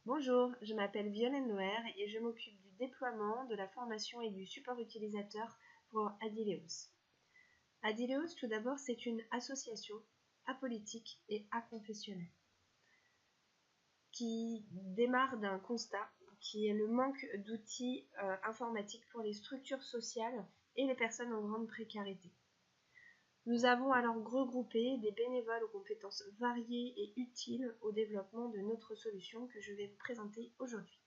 Bonjour, je m'appelle Violaine Loer et je m'occupe du déploiement, de la formation et du support utilisateur pour Adileos. Adileos, tout d'abord, c'est une association apolitique et aconfessionnelle qui démarre d'un constat qui est le manque d'outils informatiques pour les structures sociales et les personnes en grande précarité. Nous avons alors regroupé des bénévoles aux compétences variées et utiles au développement de notre solution que je vais vous présenter aujourd'hui.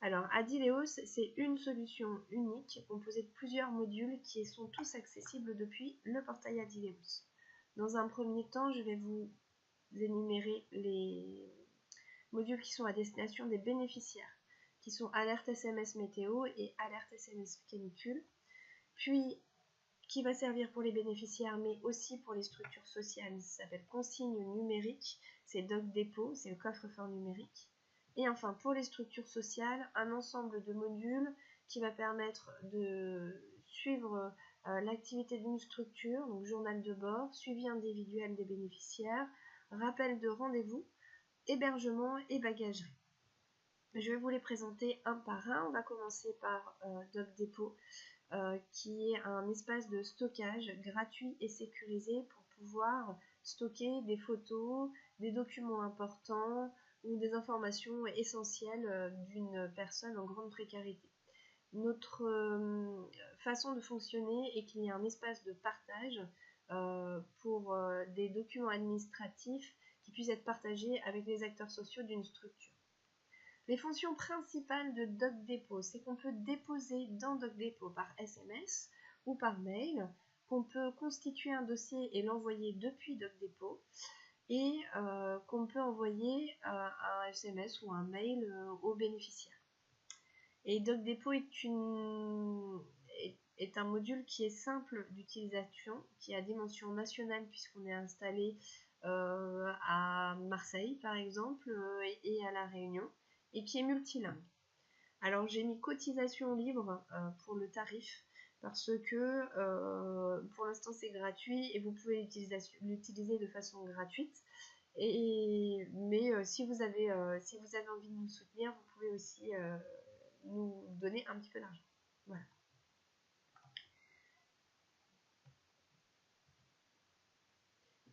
Alors, Adileos, c'est une solution unique composée de plusieurs modules qui sont tous accessibles depuis le portail Adileos. Dans un premier temps, je vais vous énumérer les modules qui sont à destination des bénéficiaires, qui sont alerte SMS météo et alerte SMS canicule, puis qui va servir pour les bénéficiaires, mais aussi pour les structures sociales. Ça s'appelle consigne numérique, c'est Doc Dépôt, c'est le coffre-fort numérique. Et enfin, pour les structures sociales, un ensemble de modules qui va permettre de suivre l'activité d'une structure, donc journal de bord, suivi individuel des bénéficiaires, rappel de rendez-vous, hébergement et bagagerie. Je vais vous les présenter un par un. On va commencer par Doc Dépôt, qui est un espace de stockage gratuit et sécurisé pour pouvoir stocker des photos, des documents importants ou des informations essentielles d'une personne en grande précarité. Notre façon de fonctionner est qu'il y a un espace de partage pour des documents administratifs qui puissent être partagés avec les acteurs sociaux d'une structure. Les fonctions principales de Doc Dépôt, c'est qu'on peut déposer dans Doc Dépôt par SMS ou par mail, qu'on peut constituer un dossier et l'envoyer depuis Doc Dépôt, et qu'on peut envoyer un SMS ou un mail aux bénéficiaires. Et Doc Dépôt est un module qui est simple d'utilisation, qui a dimension nationale puisqu'on est installé à Marseille par exemple et à La Réunion, et qui est multilingue. Alors j'ai mis cotisation libre pour le tarif parce que pour l'instant c'est gratuit et vous pouvez l'utiliser de façon gratuite. Mais si vous avez envie de nous soutenir, vous pouvez aussi nous donner un petit peu d'argent. Voilà.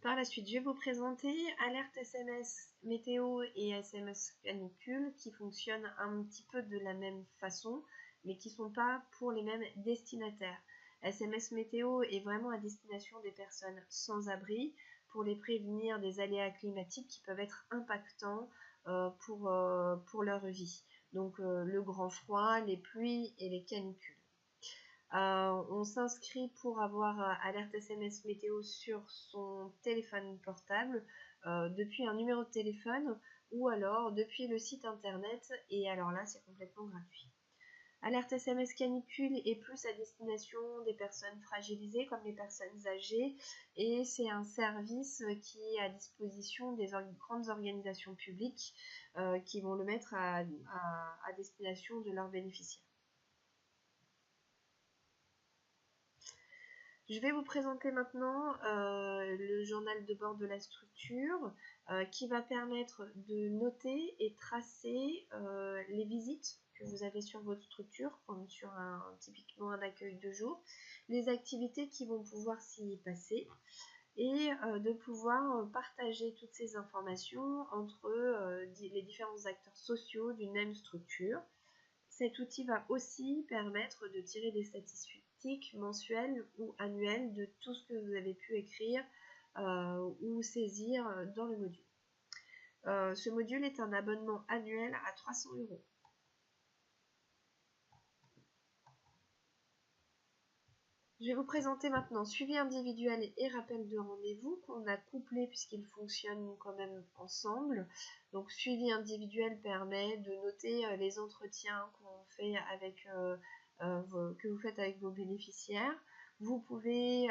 Par la suite, je vais vous présenter alerte SMS météo et SMS canicule qui fonctionnent un petit peu de la même façon, mais qui ne sont pas pour les mêmes destinataires. SMS météo est vraiment à destination des personnes sans abri pour les prévenir des aléas climatiques qui peuvent être impactants pour leur vie. Donc le grand froid, les pluies et les canicules. On s'inscrit pour avoir alerte SMS météo sur son téléphone portable depuis un numéro de téléphone ou alors depuis le site internet, et alors là c'est complètement gratuit. Alerte SMS canicule est plus à destination des personnes fragilisées comme les personnes âgées, et c'est un service qui est à disposition des grandes organisations publiques qui vont le mettre à destination de leurs bénéficiaires. Je vais vous présenter maintenant le journal de bord de la structure qui va permettre de noter et tracer les visites que vous avez sur votre structure, comme sur typiquement un accueil de jour, les activités qui vont pouvoir s'y passer, et de pouvoir partager toutes ces informations entre les différents acteurs sociaux d'une même structure. Cet outil va aussi permettre de tirer des statistiques mensuelles ou annuelles de tout ce que vous avez pu écrire ou saisir dans le module. Ce module est un abonnement annuel à 300 €. Je vais vous présenter maintenant suivi individuel et rappel de rendez-vous qu'on a couplé puisqu'ils fonctionnent quand même ensemble. Donc suivi individuel permet de noter les entretiens qu'on fait avec que vous faites avec vos bénéficiaires. Vous pouvez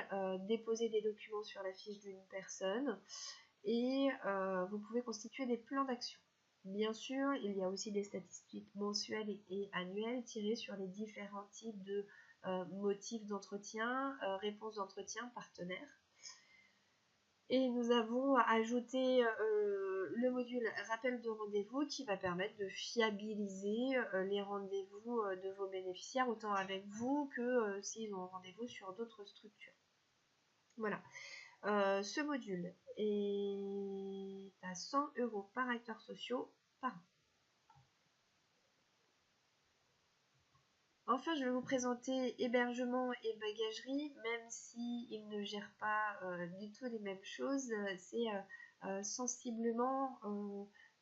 déposer des documents sur la fiche d'une personne et vous pouvez constituer des plans d'action. Bien sûr, il y a aussi des statistiques mensuelles et annuelles tirées sur les différents types de motifs d'entretien, réponses d'entretien, partenaires. Et nous avons ajouté le module rappel de rendez-vous qui va permettre de fiabiliser les rendez-vous de vos bénéficiaires, autant avec vous que s'ils ont rendez-vous sur d'autres structures. Voilà. Ce module est à 100 € par acteurs sociaux par an. Enfin, je vais vous présenter hébergement et bagagerie, même s'ils ne gèrent pas du tout les mêmes choses. C'est sensiblement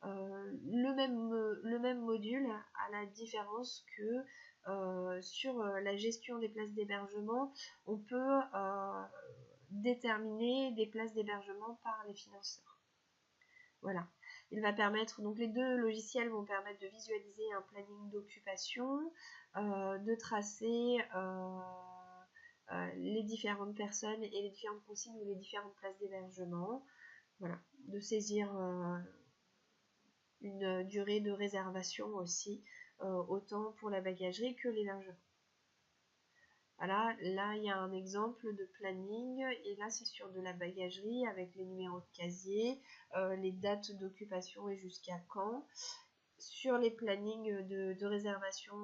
le même module, à la différence que sur la gestion des places d'hébergement, on peut déterminer des places d'hébergement par les financeurs. Voilà. Il va permettre, donc les deux logiciels vont permettre de visualiser un planning d'occupation, de tracer les différentes personnes et les différentes consignes ou les différentes places d'hébergement. Voilà. De saisir une durée de réservation aussi, autant pour la bagagerie que l'hébergement. Voilà, là il y a un exemple de planning et là c'est sur de la bagagerie avec les numéros de casier, les dates d'occupation et jusqu'à quand. Sur les plannings de réservation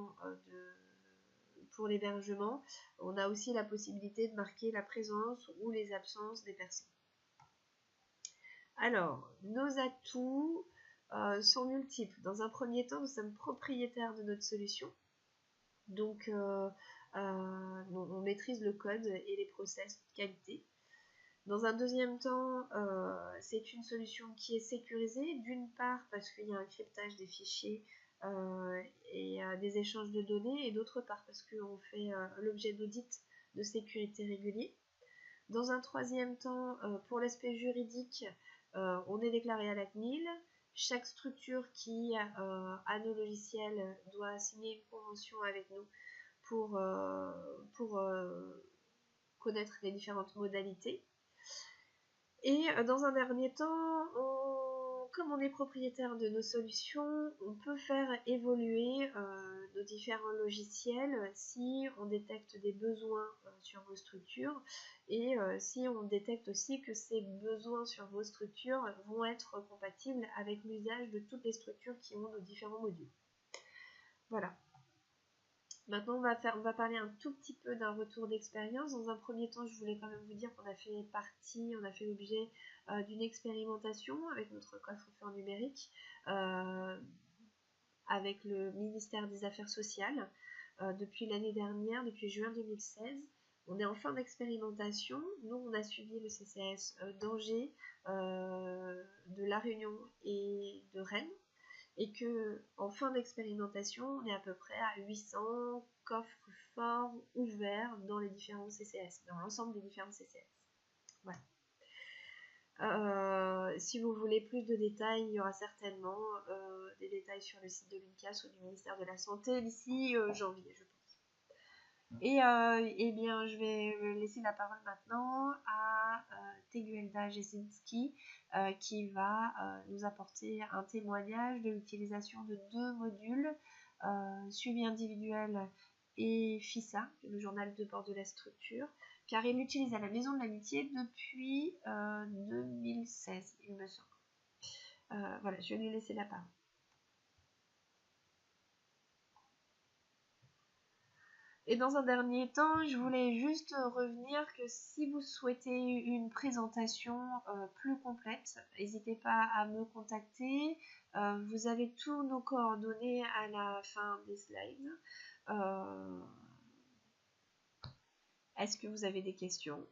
pour l'hébergement, on a aussi la possibilité de marquer la présence ou les absences des personnes. Alors, nos atouts sont multiples. Dans un premier temps, nous sommes propriétaires de notre solution. Donc, on maîtrise le code et les process de qualité. Dans un deuxième temps, c'est une solution qui est sécurisée, d'une part parce qu'il y a un cryptage des fichiers et des échanges de données, et d'autre part parce qu'on fait l'objet d'audits de sécurité réguliers. Dans un troisième temps, pour l'aspect juridique, on est déclaré à la CNIL. Chaque structure qui a nos logiciels doit signer une convention avec nous pour connaître les différentes modalités. Et dans un dernier temps, comme on est propriétaire de nos solutions, on peut faire évoluer nos différents logiciels si on détecte des besoins sur vos structures et si on détecte aussi que ces besoins sur vos structures vont être compatibles avec l'usage de toutes les structures qui ont nos différents modules. Voilà. Maintenant, on va parler un tout petit peu d'un retour d'expérience. Dans un premier temps, je voulais quand même vous dire qu'on a fait l'objet d'une expérimentation avec notre coffre-fort numérique, avec le ministère des Affaires sociales, depuis l'année dernière, depuis juin 2016. On est en fin d'expérimentation. Nous, on a suivi le CCAS d'Angers, de La Réunion et de Rennes. Et que en fin d'expérimentation, on est à peu près à 800 coffres forts ouverts dans les différents CCS, dans l'ensemble des différents CCS. Voilà. Si vous voulez plus de détails, il y aura certainement des détails sur le site de l'UNCAS ou du ministère de la Santé d'ici janvier, je pense. Et eh bien, je vais laisser la parole maintenant à Teguelda Jesinski qui va nous apporter un témoignage de l'utilisation de deux modules, suivi individuel et FISA, le journal de bord de la structure, car il l'utilise à la Maison de l'Amitié depuis 2016, il me semble. Voilà, je vais lui laisser la parole. Et dans un dernier temps, je voulais juste revenir que si vous souhaitez une présentation plus complète, n'hésitez pas à me contacter. Vous avez tous nos coordonnées à la fin des slides. Est-ce que vous avez des questions ?